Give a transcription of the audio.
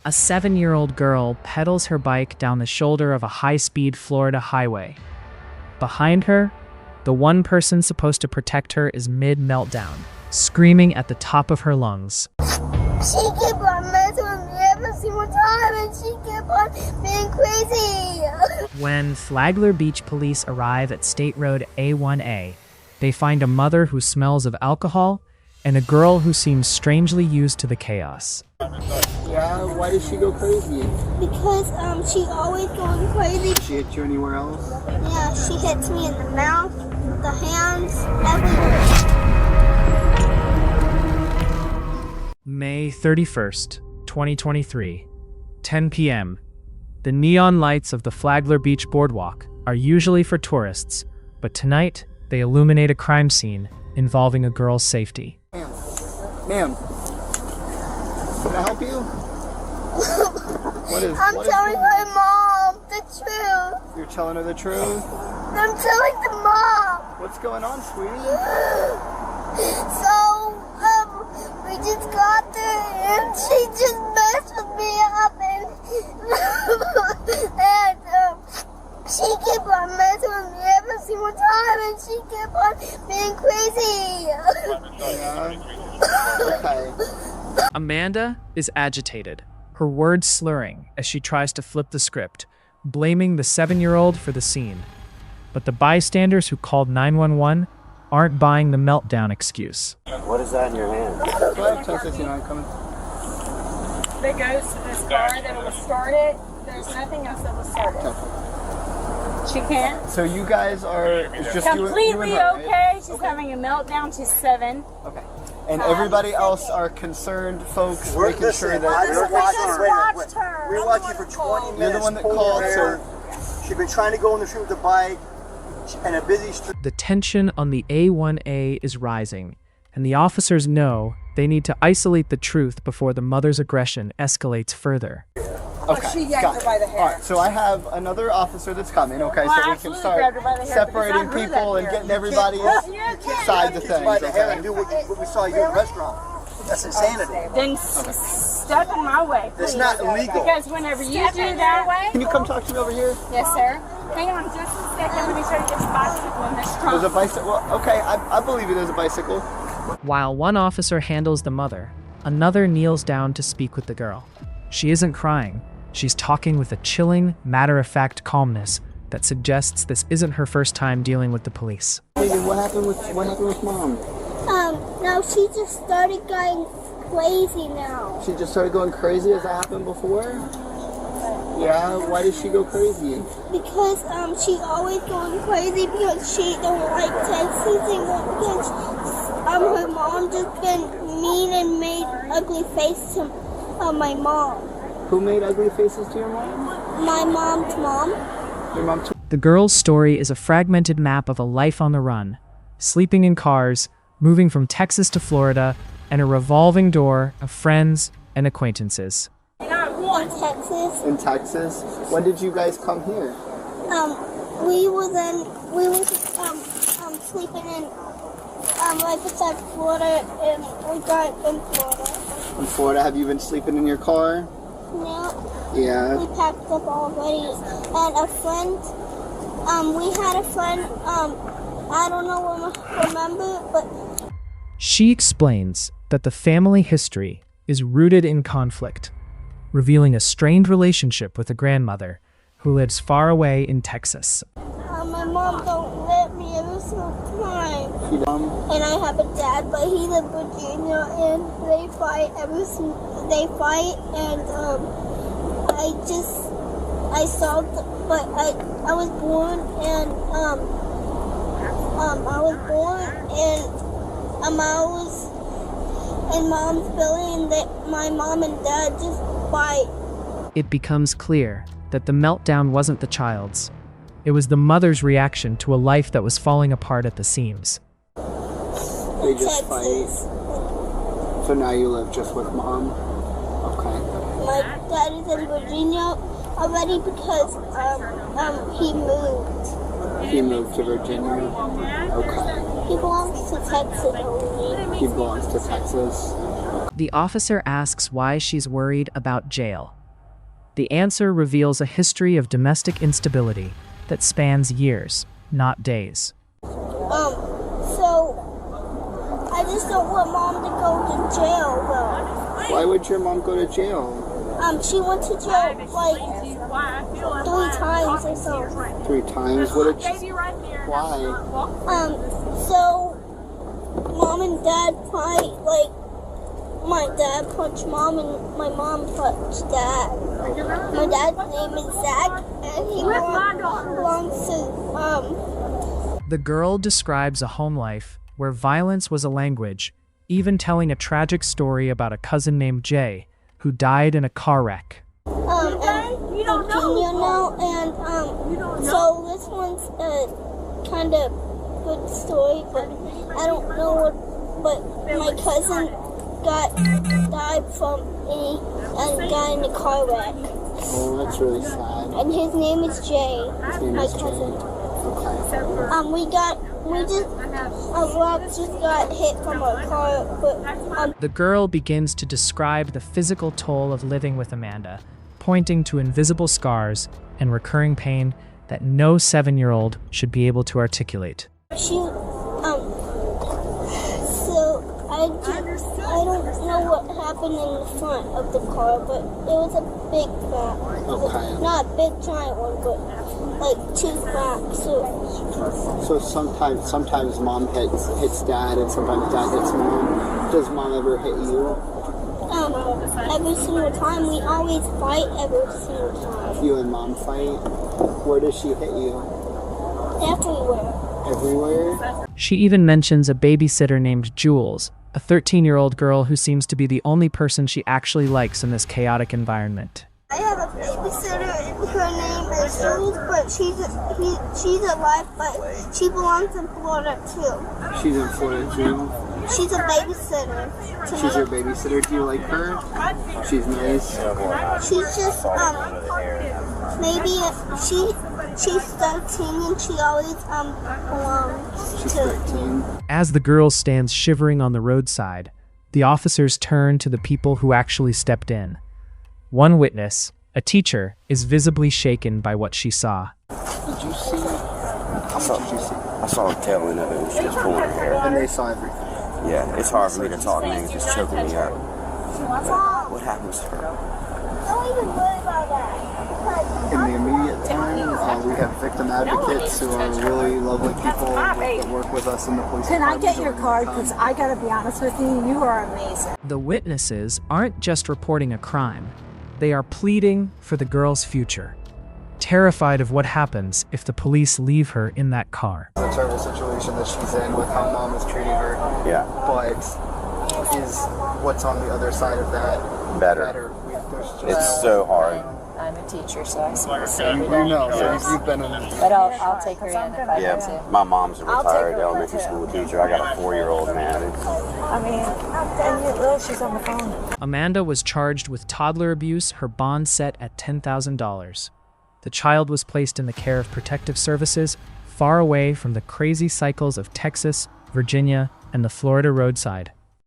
A 7-year-old girl pedals her bike down the shoulder of a high-speed Florida highway. Behind her, the one person supposed to protect her is mid-meltdown, screaming at the top of her lungs. She kept on messing with me every single time, and she kept on being crazy. When Flagler Beach police arrive at State Road A1A, they find a mother who smells of alcohol and a girl who seems strangely used to the chaos. Yeah, why did she go crazy? Because she always going crazy. Did she hit you anywhere else? Yeah, she hits me in the mouth, the hands, everywhere. May 31st, 2023, 10 p.m. The neon lights of the Flagler Beach boardwalk are usually for tourists, but tonight they illuminate a crime scene involving a girl's safety. Ma'am, can I help you? I'm telling my mom the truth. You're telling her the truth? I'm telling the mom. What's going on, sweetie? So, we just got there and she just messed with me up and she kept on messing with me every single time and she kept on being crazy. Okay. Amanda is agitated, her words slurring as she tries to flip the script, blaming the 7-year-old for the scene. But the bystanders who called 911 aren't buying the meltdown excuse. What is that in your hand? Go ahead, Texas, coming. That goes to this car that will start it. There's nothing else that will start it. She can't. So you guys are just Completely you and her, okay. right? She's having a meltdown. She's 7. Okay. And everybody else are concerned folks making sure that We're watched her. We watched you for 20 minutes. You're the one that called, so she's been trying to go on the street with the bike and a busy street. The tension on the A1A is rising, and the officers know they need to isolate the truth before the mother's aggression escalates further. okay. She yanked her by the hair. All right, so I have another officer that's coming, okay, Well, so we can absolutely start grabbed her by the hair, separating because I grew people that and hair. getting everybody's side of things, By the hair and okay? do what we saw you do in the restaurant. That's insanity. Then step in my way, please. It's not illegal. Because whenever you do that, Can you come talk to me over here? yes, sir. Hang on just a second. Let me try to get this bicycle in this There's a trunk. bicycle. Well, okay, I believe you. There's a bicycle. While one officer handles the mother, another kneels down to speak with the girl. She isn't crying. She's talking with a chilling, matter-of-fact calmness that suggests this isn't her first time dealing with the police. Megan, what happened with mom? Now she just started going crazy now. She just started going crazy. Has that happened before? Yeah. Why did she go crazy? Because she always going crazy because she don't like Texas and because her mom just been mean and made ugly face to my mom. Who made ugly faces to your mom? My mom's mom. Your mom too. The girl's story is a fragmented map of a life on the run, sleeping in cars, moving from Texas to Florida, and a revolving door of friends and acquaintances. In Texas. In Texas. When did you guys come here? We were sleeping in right beside Florida and we got in Florida. In Florida. Have you been sleeping in your car? Now Yeah. we packed up already. And a friend, we had a friend, I don't know remember, but She explains that the family history is rooted in conflict, revealing a strained relationship with a grandmother who lives far away in Texas. my mom don't let me every single time. And I have a dad, but he's in Virginia, and they fight and I saw, but I was born and I was in mom's belly, and that my mom and dad just fight. It becomes clear that the meltdown wasn't the child's. It was the mother's reaction to a life that was falling apart at the seams. They just fight. So now you live just with mom? Okay. My dad is in Virginia already because he moved. He moved to Virginia? Okay. He belongs to Texas only. He belongs to Texas. The officer asks why she's worried about jail. The answer reveals a history of domestic instability that spans years, not days. So I just don't want Mom to go to jail, though. Why would your mom go to jail? She went to jail like 3 times or so. 3 times? What did she... Why? So Mom and Dad fight, like my dad punched Mom and my mom punched Dad. My dad's name is Zach, and he belongs to The girl describes a home life where violence was a language, even telling a tragic story about a cousin named Jay, who died in a car wreck. and you don't know, and so this one's a kind of good story, but I don't know what. But my cousin died from got in a car wreck. Oh, that's really sad. And his name is Jay. His name my is cousin. Jay. Okay. A rock just got hit from a car, but The girl begins to describe the physical toll of living with Amanda, pointing to invisible scars and recurring pain that no 7-year-old should be able to articulate. so I don't know what happened in the front of the car, but it was a big crack. Okay. Not a big giant one, but like 2 cracks. So sometimes mom hits dad, and sometimes dad hits mom. Does mom ever hit you? Every single time. We always fight every single time. You and mom fight? Where does she hit you? Everywhere. Everywhere? She even mentions a babysitter named Jules, a 13-year-old girl who seems to be the only person she actually likes in this chaotic environment. I have a babysitter, and her name is Jules, but she's alive, but she belongs in Florida too. She's in Florida too? She's a babysitter. She's your babysitter? Do you like her? She's nice? She's just, maybe she's 13 and she always, belongs She's to. 13. As the girl stands shivering on the roadside, the officers turn to the people who actually stepped in. One witness, a teacher, is visibly shaken by what she saw. Did you see? What did you see? I saw the tail end of it when she was pulling her hair. And they saw everything. Yeah, it's hard for me to talk, man. It's just choking me up. What happens to her? Don't even worry about that. In the immediate time, we have victim advocates who are really lovely people that work with us in the police Can I department. get your card? Because I got to be honest with you, you are amazing. The witnesses aren't just reporting a crime. They are pleading for the girl's future, terrified of what happens if the police leave her in that car. It's a terrible situation that she's in with how mom is treating her. Yeah. But is what's on the other side of that Better. It's so hard. I'm a teacher, so I see the same. You know, so you've been in. But I'll take her in if I Yeah, need to. my mom's a I'll take retired her elementary too. school teacher. I got a 4-year-old, man. I mean, and well, she's on the phone. Amanda was charged with toddler abuse, her bond set at $10,000. The child was placed in the care of protective services, far away from the crazy cycles of Texas, Virginia, and the Florida roadside.